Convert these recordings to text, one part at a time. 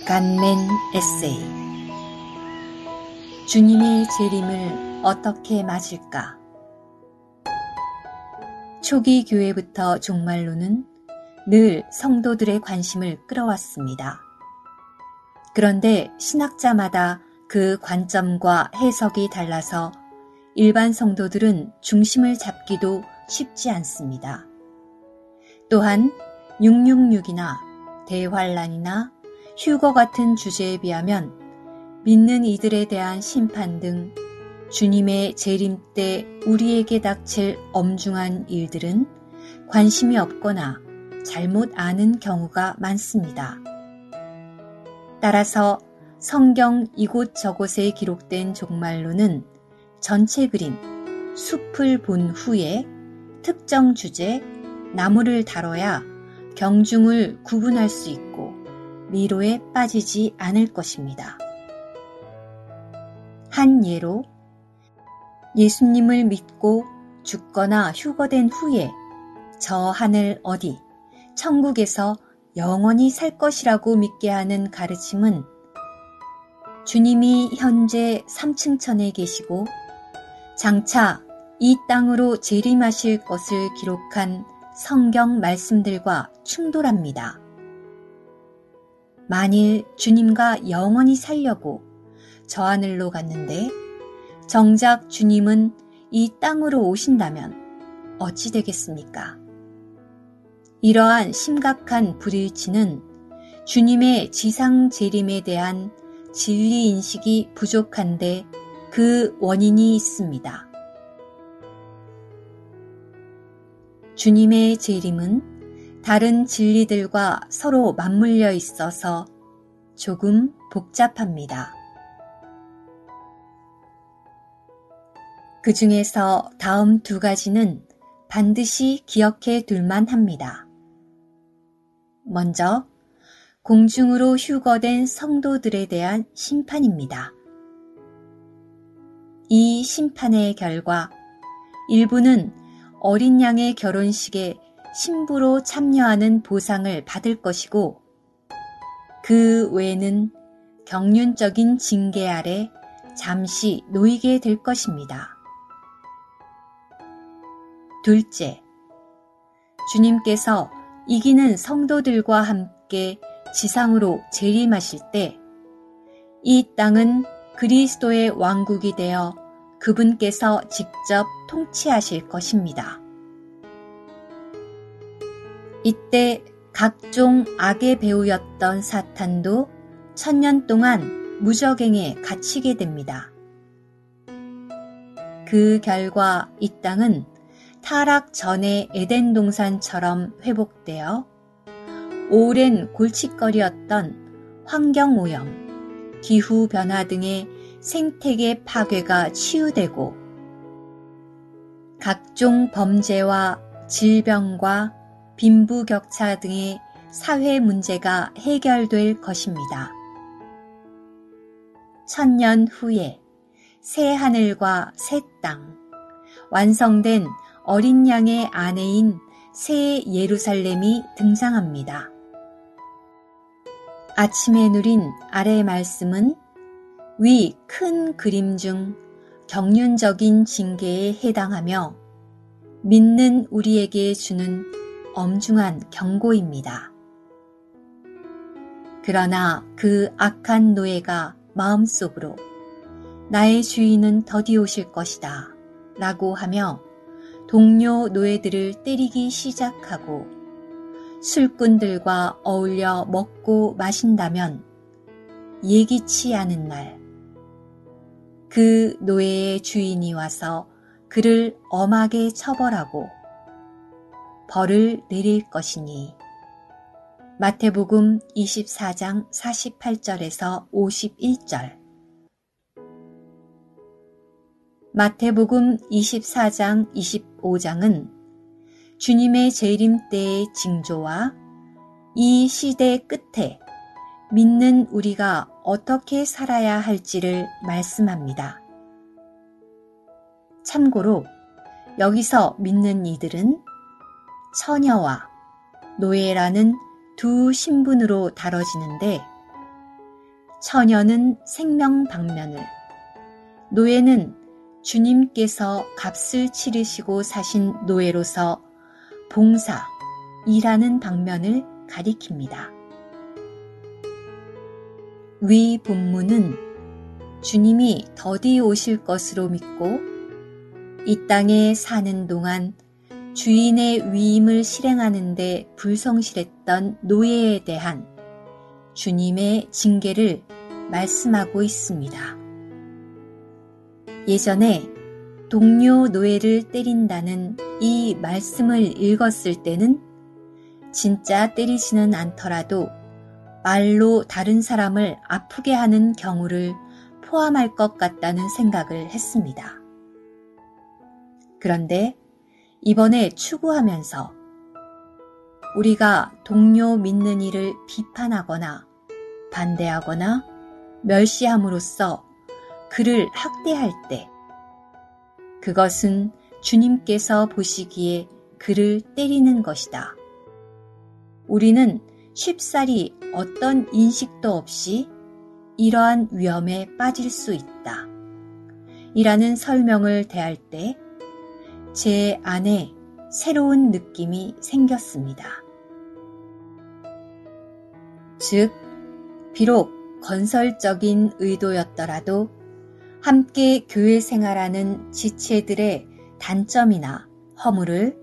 간멘 에세이. 주님의 재림을 어떻게 맞을까? 초기 교회부터 종말론은 늘 성도들의 관심을 끌어왔습니다. 그런데 신학자마다 그 관점과 해석이 달라서 일반 성도들은 중심을 잡기도 쉽지 않습니다. 또한 666이나 대환란이나 휴거 같은 주제에 비하면 믿는 이들에 대한 심판 등 주님의 재림 때 우리에게 닥칠 엄중한 일들은 관심이 없거나 잘못 아는 경우가 많습니다. 따라서 성경 이곳저곳에 기록된 종말론은 전체 그림, 숲을 본 후에 특정 주제, 나무를 다뤄야 경중을 구분할 수 있고 미로에 빠지지 않을 것입니다. 한 예로 예수님을 믿고 죽거나 휴거된 후에 저 하늘 어디, 천국에서 영원히 살 것이라고 믿게 하는 가르침은 주님이 현재 3층 천에 계시고 장차 이 땅으로 재림하실 것을 기록한 성경 말씀들과 충돌합니다. 만일 주님과 영원히 살려고 저 하늘로 갔는데 정작 주님은 이 땅으로 오신다면 어찌 되겠습니까? 이러한 심각한 불일치는 주님의 지상 재림에 대한 진리 인식이 부족한데 그 원인이 있습니다. 주님의 재림은 다른 진리들과 서로 맞물려 있어서 조금 복잡합니다. 그 중에서 다음 두 가지는 반드시 기억해 둘만 합니다. 먼저, 공중으로 휴거된 성도들에 대한 심판입니다. 이 심판의 결과, 일부는 어린 양의 결혼식에 신부로 참여하는 보상을 받을 것이고, 그 외에는 경륜적인 징계 아래 잠시 놓이게 될 것입니다. 둘째, 주님께서 이기는 성도들과 함께 지상으로 재림하실 때 이 땅은 그리스도의 왕국이 되어 그분께서 직접 통치하실 것입니다. 이때 각종 악의 배후였던 사탄도 1000년 동안 무적행에 갇히게 됩니다. 그 결과 이 땅은 타락 전의 에덴 동산처럼 회복되어 오랜 골칫거리였던 환경오염, 기후변화 등의 생태계 파괴가 치유되고 각종 범죄와 질병과 빈부격차 등의 사회 문제가 해결될 것입니다. 1000년 후에 새 하늘과 새 땅, 완성된 어린 양의 아내인 새 예루살렘이 등장합니다. 아침에 누린 아래 말씀은 위 큰 그림 중 경륜적인 징계에 해당하며 믿는 우리에게 주는 엄중한 경고입니다. 그러나 그 악한 노예가 마음속으로 나의 주인은 더디 오실 것이다 라고 하며 동료 노예들을 때리기 시작하고 술꾼들과 어울려 먹고 마신다면 예기치 않은 날, 그 노예의 주인이 와서 그를 엄하게 처벌하고 벌을 내릴 것이니 마태복음 24장 48절에서 51절. 마태복음 24장 25장은 주님의 재림 때의 징조와 이 시대 끝에 믿는 우리가 어떻게 살아야 할지를 말씀합니다. 참고로 여기서 믿는 이들은 처녀와 노예라는 두 신분으로 다뤄지는데, 처녀는 생명 방면을, 노예는 주님께서 값을 치르시고 사신 노예로서 봉사, 일하는 방면을 가리킵니다. 위 본문은 주님이 더디 오실 것으로 믿고 이 땅에 사는 동안 주인의 위임을 실행하는 데 불성실했던 노예에 대한 주님의 징계를 말씀하고 있습니다. 예전에 동료 노예를 때린다는 이 말씀을 읽었을 때는 진짜 때리지는 않더라도 말로 다른 사람을 아프게 하는 경우를 포함할 것 같다는 생각을 했습니다. 그런데 이번에 추구하면서 우리가 동료 믿는 이를 비판하거나 반대하거나 멸시함으로써 그를 학대할 때, 그것은 주님께서 보시기에 그를 때리는 것이다. 우리는 쉽사리 어떤 인식도 없이 이러한 위험에 빠질 수 있다. 이라는 설명을 대할 때 제 안에 새로운 느낌이 생겼습니다. 즉, 비록 건설적인 의도였더라도 함께 교회 생활하는 지체들의 단점이나 허물을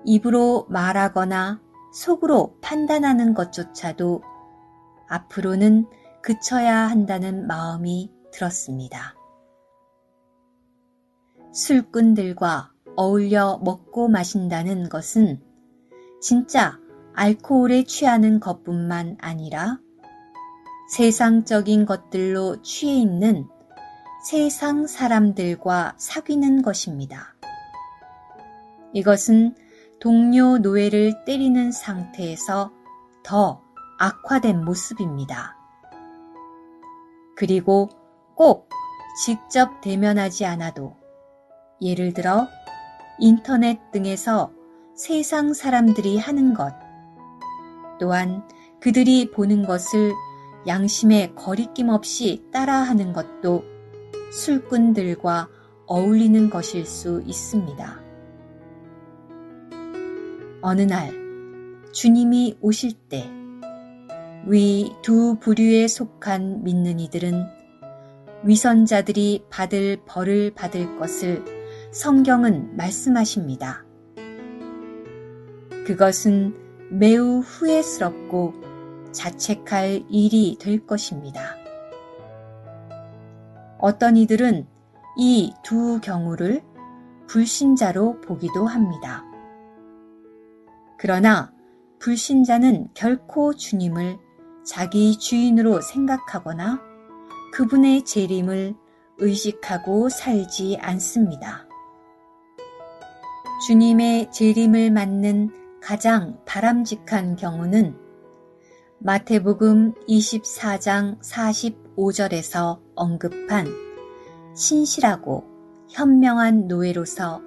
입으로 말하거나 속으로 판단하는 것조차도 앞으로는 그쳐야 한다는 마음이 들었습니다. 술꾼들과 어울려 먹고 마신다는 것은 진짜 알코올에 취하는 것뿐만 아니라 세상적인 것들로 취해 있는 세상 사람들과 사귀는 것입니다. 이것은 동료 노예를 때리는 상태에서 더 악화된 모습입니다. 그리고 꼭 직접 대면하지 않아도, 예를 들어 인터넷 등에서 세상 사람들이 하는 것, 또한 그들이 보는 것을 양심에 거리낌 없이 따라하는 것도 술꾼들과 어울리는 것일 수 있습니다. 어느 날 주님이 오실 때 위 두 부류에 속한 믿는 이들은 위선자들이 받을 벌을 받을 것을 성경은 말씀하십니다. 그것은 매우 후회스럽고 자책할 일이 될 것입니다. 어떤 이들은 이 두 경우를 불신자로 보기도 합니다. 그러나 불신자는 결코 주님을 자기 주인으로 생각하거나 그분의 재림을 의식하고 살지 않습니다. 주님의 재림을 맞는 가장 바람직한 경우는 마태복음 24장 45절에서 언급한 신실하고 현명한 노예로서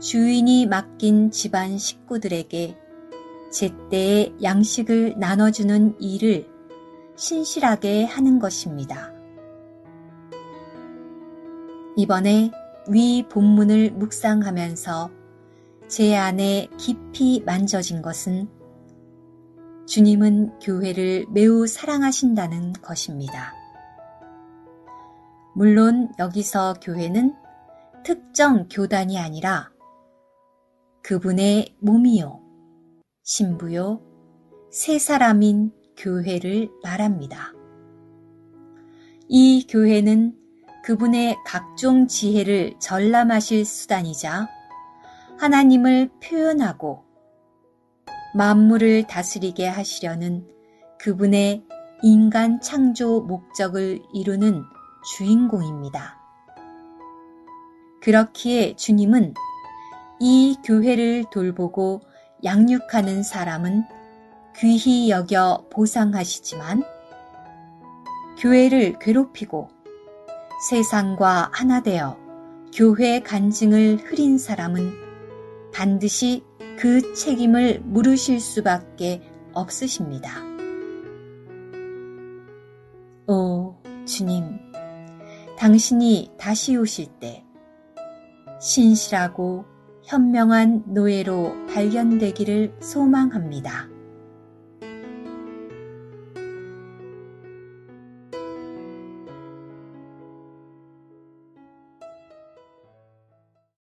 주인이 맡긴 집안 식구들에게 제때에 양식을 나눠주는 일을 신실하게 하는 것입니다. 이번에 위 본문을 묵상하면서 제 안에 깊이 만져진 것은 주님은 교회를 매우 사랑하신다는 것입니다. 물론 여기서 교회는 특정 교단이 아니라 그분의 몸이요, 신부요, 세 사람인 교회를 말합니다. 이 교회는 그분의 각종 지혜를 전람하실 수단이자 하나님을 표현하고 만물을 다스리게 하시려는 그분의 인간 창조 목적을 이루는 주인공입니다. 그렇기에 주님은 이 교회를 돌보고 양육하는 사람은 귀히 여겨 보상하시지만 교회를 괴롭히고 세상과 하나 되어 교회 간증을 흐린 사람은 반드시 그 책임을 물으실 수밖에 없으십니다. 오 주님, 당신이 다시 오실 때 신실하고 현명한 노예로 발견되기를 소망합니다.